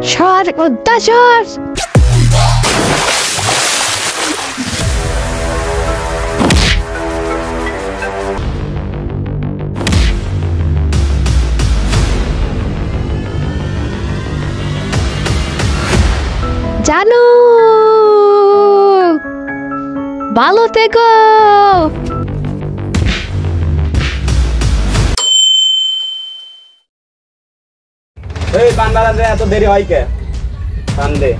Shark och dashers! জানু ভালো থেকো। এই বান্দারাতে এত দেরি হয় কে? কান্দে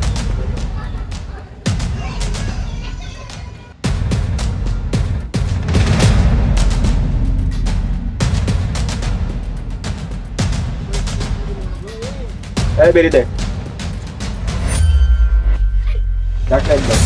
এই বেরিতে ডাক্তার একদম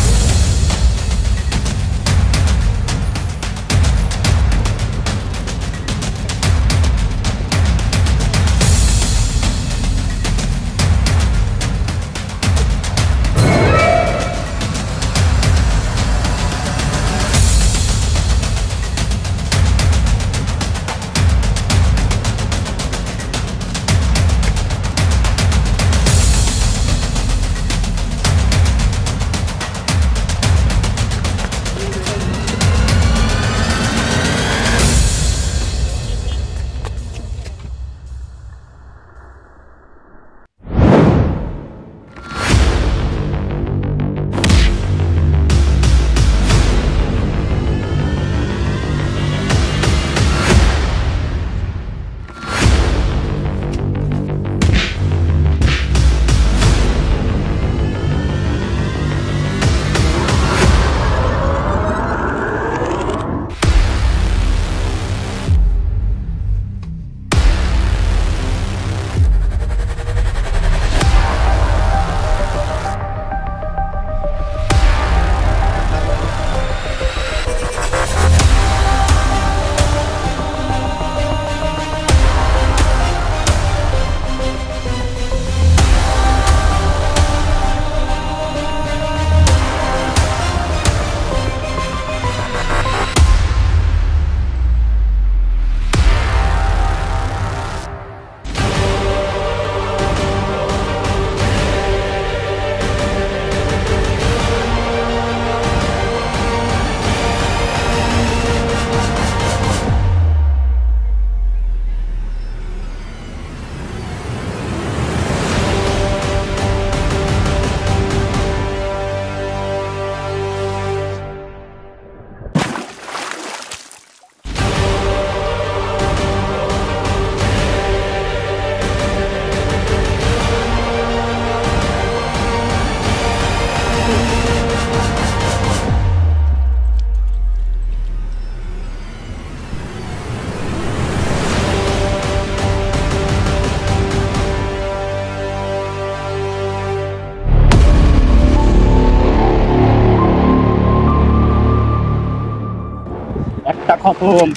একটা খতম।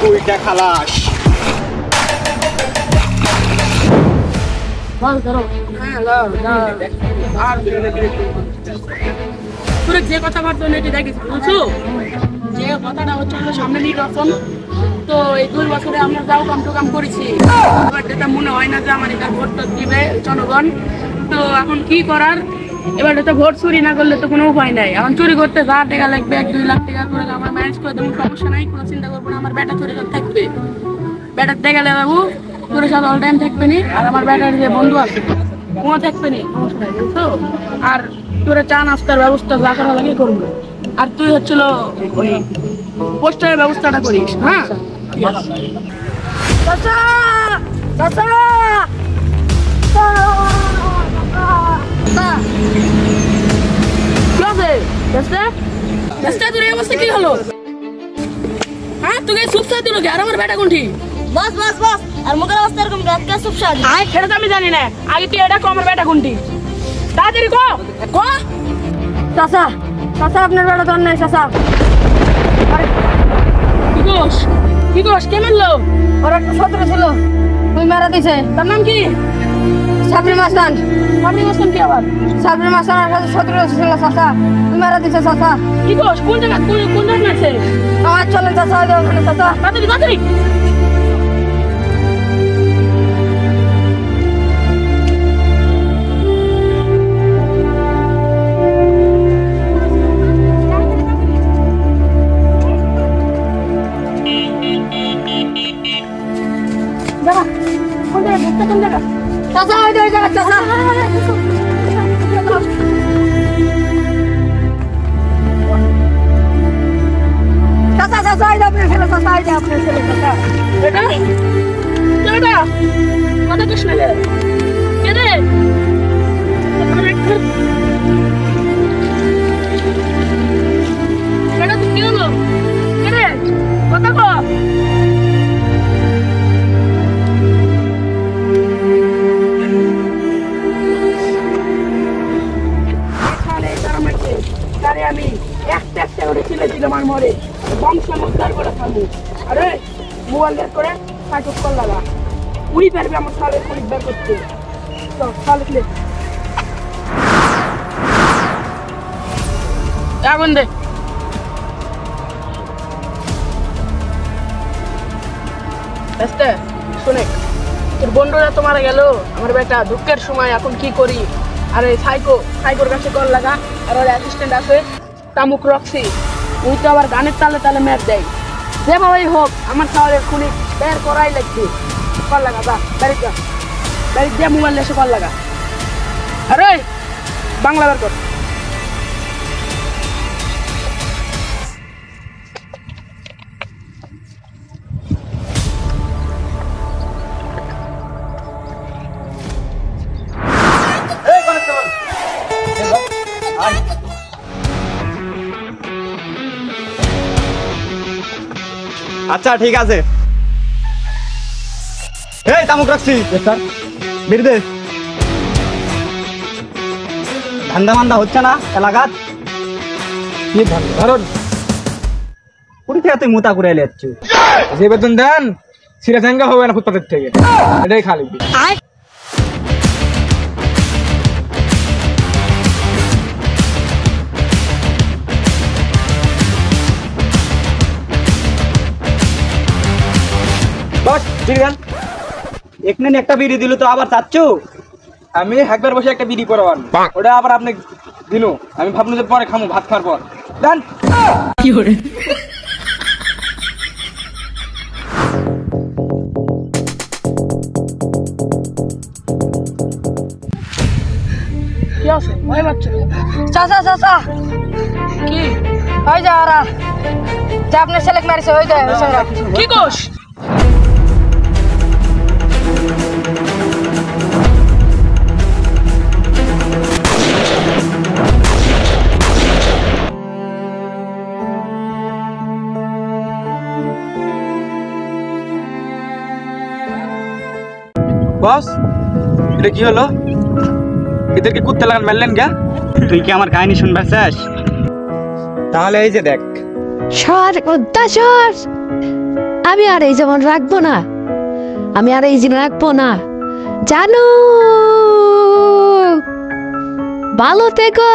তুইটা খালাস। তোরা যে কথাবার্তা নেটে দেখিস বুঝছো, যে কথাটা হচ্ছে সামনে নির্বাচন, তো এই 2 বছরে আমরা যাও কাম টু কাম করেছি, এবার এটা মনে হয় না যে আমার এটা ভোট দিবে জনগণ। তো এখন কি করার, এবার এটা ভোট চুরি না করলে তো কোনো উপায় নাই। এখন চুরি করতে যা টাকা লাগবে 1-2 লাখ টাকা করে আমরা ম্যানেজ করে দেবো, সমস্যা নাই, কোনো চিন্তা করবো না। আমার বেটা চুরি করে থাকবে, বেটার দেখা বাবু তোর সাথে অল টাইম থাকবে নি, আর আমার বেটার যে বন্ধু আছে ও থাকবে নি, সমস্যা নাই বুঝছো। আর তোরা চা নাস্তার ব্যবস্থা যা করা লাগে করবো, আর তুই হচ্ছিল ওই পোস্টারের ব্যবস্থাটা করিস। হ্যাঁ ঠিক আছে। চাচা চাচা কি হবে তোর এই অবস্থা কি হলো? হ্যাঁ তোকে সুপসা দিল কি? আর আমার বেটা কোনটি? বস বস বস আর মুখের অবস্থা এরকম রাতকে সুপসা দি। সেটা তো আমি জানি না, আগে তুই এটা কো আমার বেটা কোনটি, তাড়াতাড়ি কো কো। চাচা চাচা আপনার বেটা তো নাই চাচা। কি গোস কে মারলো? ওর একটা শত্রু ছিল, তুই মারা দিছে। তার নাম কি? সাবরি মাস্তান। সাবরি মাস্তান কি আবার? সাবরি মাস্তানের সাথে শত্রু ছিল চাচা, তুই মারা দিছে চাচা। কি গোস কোন জায়গা কোন জায়গা মারছে? আমার চলেন চাচা, ওখানে চাচা। তাড়াতাড়ি তাড়াতাড়ি। চাচা ওই জায়গা চাচা। চাচা চাচা এই আপনার ছেলে চাচা, এই আপনার ছেলে চাচা। বেটা বেটা কথা কৃষ্ণ কে রে? বেটা তুই কি হলো? কে রে কথা কো। আমি একটা একটা করে ছিলেছিলাম আর মরে বংশ উদ্ধার করে থাকবো। আরে মোবাইল বের করে সাইকেল কল লাগা, উড়ি পারবে আমার সালের পুলিশ বের করতে। সালে আগুন দে। শুনে তোর বন্ধুরা তো মারা গেল, আমার বেটা দুঃখের সময় এখন কি করি? আরে সাইকোর কাছে কল লাগা, আর ওর অ্যাসিস্ট্যান্ট আছে তামুক রক্সি, ওই তো আবার গানের তালে তালে ম্যাচ দেয়। যেভাবেই হোক আমার শহরের খুনি বের করাই লাগবে। কল লাগা যা বাড়িতে যা, বাড়িতে দিয়ে মোবাইল এসে কল লাগা। আরে বাংলা বের কর। আচ্ছা ঠিক আছে। এই তামুক রাখছি স্যার, বের দে। ধান্দা মান্দা হচ্ছে না এলাকাত? কি ধান্দা? ধরুন কুড়ি থেকে তুই মোতা করে যাচ্ছ। যে বেতন দেন সিরা জাঙ্গা হবে না ফুটপাতের থেকে, এটাই খালি। বস ঠিক আছে, এখানে একটা বিড়ি দিল তো আবার চাচ্ছ? আমি একবার বসে একটা বিড়ি পরাবার, ওটা আবার আপনি দিল, আমি ভাবলাম যে পরে খামো ভাত খাওয়ার পর। দেন কি করে কি আছে ভয় পাচ্ছে? চাচা চাচা কি ওই যা ওরা যে আপনার ছেলেকে মারিছে, ওই যায় কি কোষ? বস এটা কি হলো? এদেরকে কুত্তে লাগান মারলেন কে? তুই কি আমার কাহিনী শুনবার চাস? তাহলে এই যে দেখ। সর উদ্দা সর, আমি আর এই যেমন রাখবো না, আমি আর এই যে রাখবো না। জানু ভালো থেকো।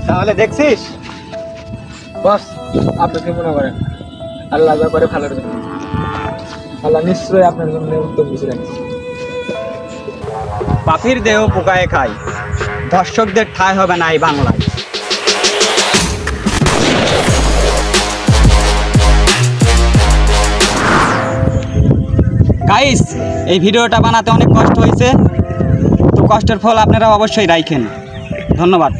তাহলে দেখছিস বস আপনি কি মনে করেন আল্লাহ যা করে ভালোর জন্য, আল্লাহ নিশ্চয়ই আপনার জন্য উত্তম কিছু রাখছে। পাখির দেহ পোকায় খায়, দর্শকদের ঠাঁই হবে না এই বাংলায়। গাইস এই ভিডিওটা বানাতে অনেক কষ্ট হয়েছে, তো কষ্টের ফল আপনারা অবশ্যই রাখেন। ধন্যবাদ।